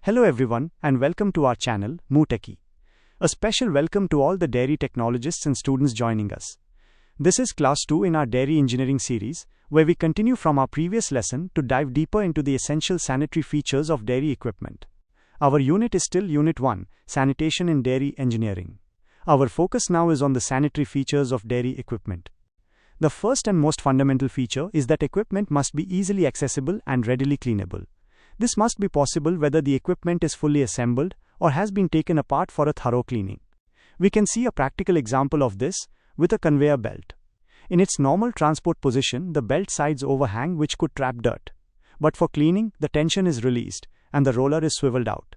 Hello everyone and welcome to our channel, Moo Techie. A special welcome to all the dairy technologists and students joining us. This is class 2 in our dairy engineering series, where we continue from our previous lesson to dive deeper into the essential sanitary features of dairy equipment. Our unit is still Unit 1, Sanitation in Dairy Engineering. Our focus now is on the sanitary features of dairy equipment. The first and most fundamental feature is that equipment must be easily accessible and readily cleanable. This must be possible whether the equipment is fully assembled or has been taken apart for a thorough cleaning. We can see a practical example of this with a conveyor belt. In its normal transport position, the belt sides overhang which could trap dirt. But for cleaning, the tension is released and the roller is swiveled out.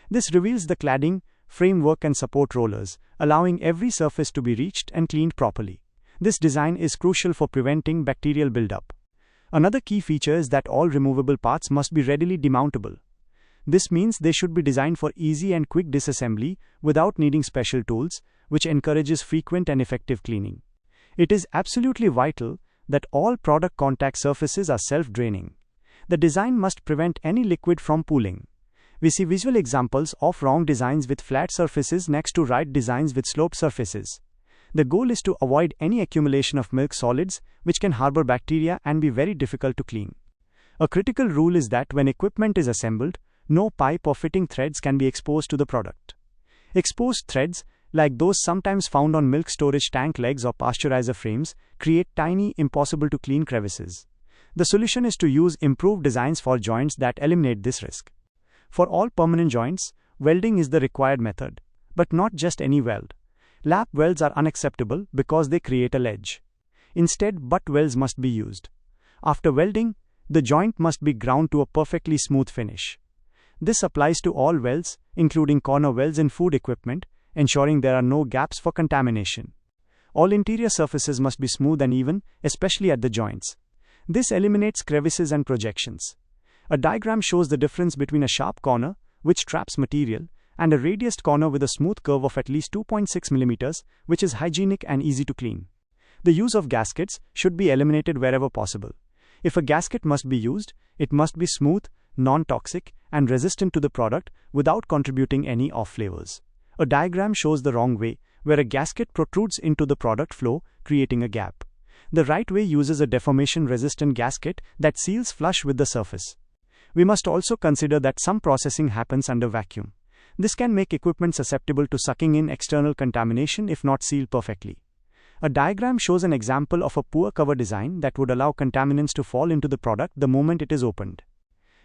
This reveals the cladding, framework and support rollers, allowing every surface to be reached and cleaned properly. This design is crucial for preventing bacterial buildup. Another key feature is that all removable parts must be readily demountable. This means they should be designed for easy and quick disassembly without needing special tools, which encourages frequent and effective cleaning. It is absolutely vital that all product contact surfaces are self-draining. The design must prevent any liquid from pooling. We see visual examples of wrong designs with flat surfaces next to right designs with sloped surfaces. The goal is to avoid any accumulation of milk solids, which can harbor bacteria and be very difficult to clean. A critical rule is that when equipment is assembled, no pipe or fitting threads can be exposed to the product. Exposed threads, like those sometimes found on milk storage tank legs or pasteurizer frames, create tiny, impossible to clean crevices. The solution is to use improved designs for joints that eliminate this risk. For all permanent joints, welding is the required method, but not just any weld. Lap welds are unacceptable because they create a ledge. Instead, butt welds must be used. After welding, the joint must be ground to a perfectly smooth finish. This applies to all welds, including corner welds in food equipment, ensuring there are no gaps for contamination. All interior surfaces must be smooth and even, especially at the joints. This eliminates crevices and projections. A diagram shows the difference between a sharp corner, which traps material, and a radiused corner with a smooth curve of at least 2.6 mm, which is hygienic and easy to clean. The use of gaskets should be eliminated wherever possible. If a gasket must be used, it must be smooth, non-toxic, and resistant to the product without contributing any off flavors. A diagram shows the wrong way, where a gasket protrudes into the product flow, creating a gap. The right way uses a deformation-resistant gasket that seals flush with the surface. We must also consider that some processing happens under vacuum. This can make equipment susceptible to sucking in external contamination if not sealed perfectly. A diagram shows an example of a poor cover design that would allow contaminants to fall into the product the moment it is opened.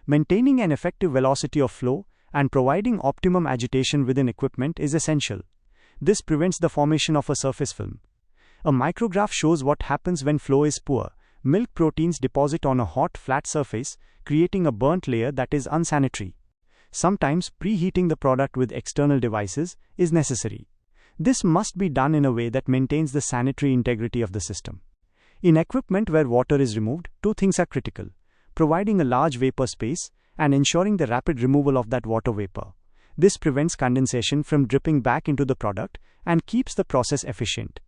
Maintaining an effective velocity of flow and providing optimum agitation within equipment is essential. This prevents the formation of a surface film. A micrograph shows what happens when flow is poor. Milk proteins deposit on a hot, flat surface, creating a burnt layer that is unsanitary. Sometimes, preheating the product with external devices is necessary. This must be done in a way that maintains the sanitary integrity of the system. In equipment where water is removed, two things are critical: providing a large vapor space and ensuring the rapid removal of that water vapor. This prevents condensation from dripping back into the product and keeps the process efficient.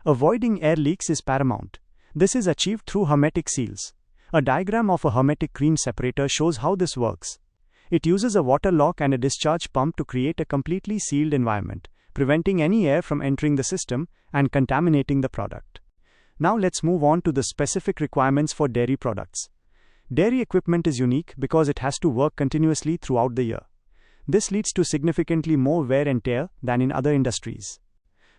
Avoiding air leaks is paramount. This is achieved through Hermetic seals. A diagram of a Hermetic cream separator shows how this works. It uses a water lock and a discharge pump to create a completely sealed environment, preventing any air from entering the system and contaminating the product. Now let's move on to the specific requirements for dairy products. Dairy equipment is unique because it has to work continuously throughout the year. This leads to significantly more wear and tear than in other industries.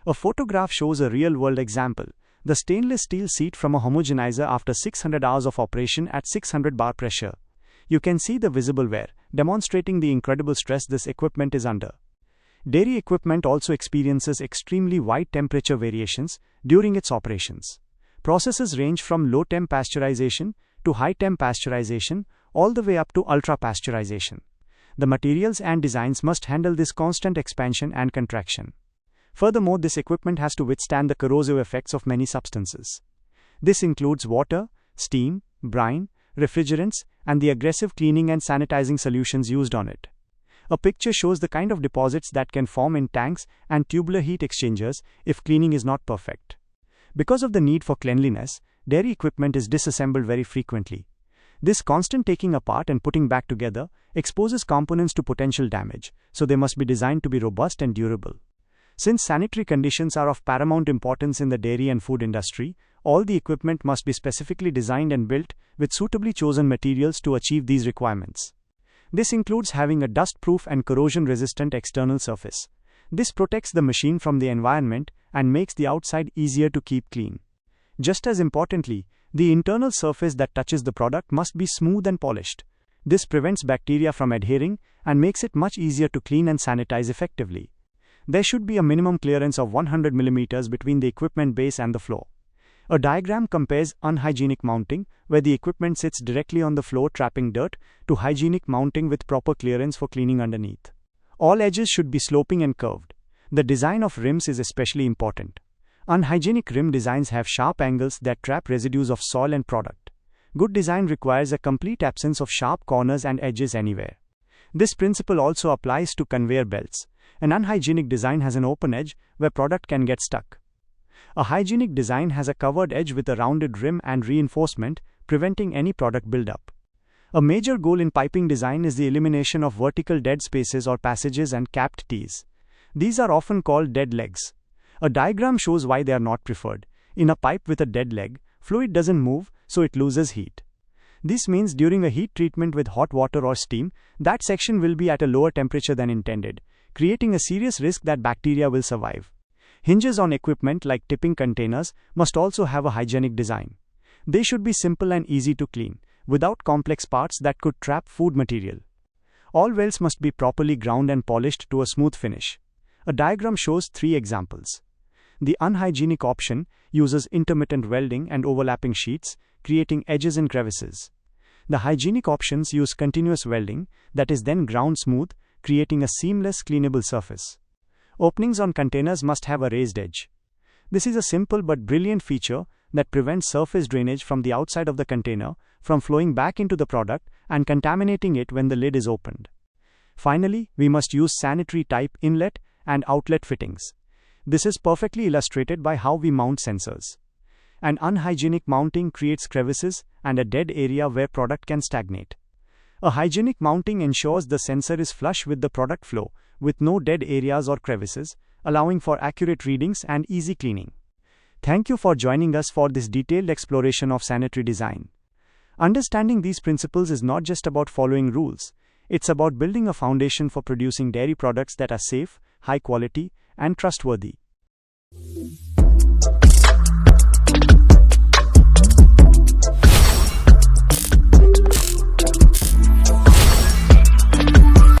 A photograph shows a real-world example: the stainless steel seat from a homogenizer after 600 hours of operation at 600 bar pressure. You can see the visible wear, demonstrating the incredible stress this equipment is under. Dairy equipment also experiences extremely wide temperature variations during its operations. Processes range from low-temp pasteurization to high-temp pasteurization, all the way up to ultra-pasteurization. The materials and designs must handle this constant expansion and contraction. Furthermore, this equipment has to withstand the corrosive effects of many substances. This includes water, steam, brine, refrigerants, and the aggressive cleaning and sanitizing solutions used on it. A picture shows the kind of deposits that can form in tanks and tubular heat exchangers if cleaning is not perfect. Because of the need for cleanliness, dairy equipment is disassembled very frequently. This constant taking apart and putting back together exposes components to potential damage, so they must be designed to be robust and durable. Since sanitary conditions are of paramount importance in the dairy and food industry, all the equipment must be specifically designed and built with suitably chosen materials to achieve these requirements. This includes having a dust-proof and corrosion-resistant external surface. This protects the machine from the environment and makes the outside easier to keep clean. Just as importantly, the internal surface that touches the product must be smooth and polished. This prevents bacteria from adhering and makes it much easier to clean and sanitize effectively. There should be a minimum clearance of 100 mm between the equipment base and the floor. A diagram compares unhygienic mounting, where the equipment sits directly on the floor trapping dirt, to hygienic mounting with proper clearance for cleaning underneath. All edges should be sloping and curved. The design of rims is especially important. Unhygienic rim designs have sharp angles that trap residues of soil and product. Good design requires a complete absence of sharp corners and edges anywhere. This principle also applies to conveyor belts. An unhygienic design has an open edge where product can get stuck. A hygienic design has a covered edge with a rounded rim and reinforcement, preventing any product buildup. A major goal in piping design is the elimination of vertical dead spaces or passages and capped T's. These are often called dead legs. A diagram shows why they are not preferred. In a pipe with a dead leg, fluid doesn't move, so it loses heat. This means during a heat treatment with hot water or steam, that section will be at a lower temperature than intended, creating a serious risk that bacteria will survive. Hinges on equipment like tipping containers must also have a hygienic design. They should be simple and easy to clean, without complex parts that could trap food material. All welds must be properly ground and polished to a smooth finish. A diagram shows 3 examples. The unhygienic option uses intermittent welding and overlapping sheets, creating edges and crevices. The hygienic options use continuous welding, that is then ground smooth, creating a seamless, cleanable surface. Openings on containers must have a raised edge. This is a simple but brilliant feature that prevents surface drainage from the outside of the container from flowing back into the product and contaminating it when the lid is opened. Finally, we must use sanitary type inlet and outlet fittings. This is perfectly illustrated by how we mount sensors. An unhygienic mounting creates crevices and a dead area where product can stagnate. A hygienic mounting ensures the sensor is flush with the product flow, with no dead areas or crevices, allowing for accurate readings and easy cleaning. Thank you for joining us for this detailed exploration of sanitary design. Understanding these principles is not just about following rules, it's about building a foundation for producing dairy products that are safe, high quality, and trustworthy.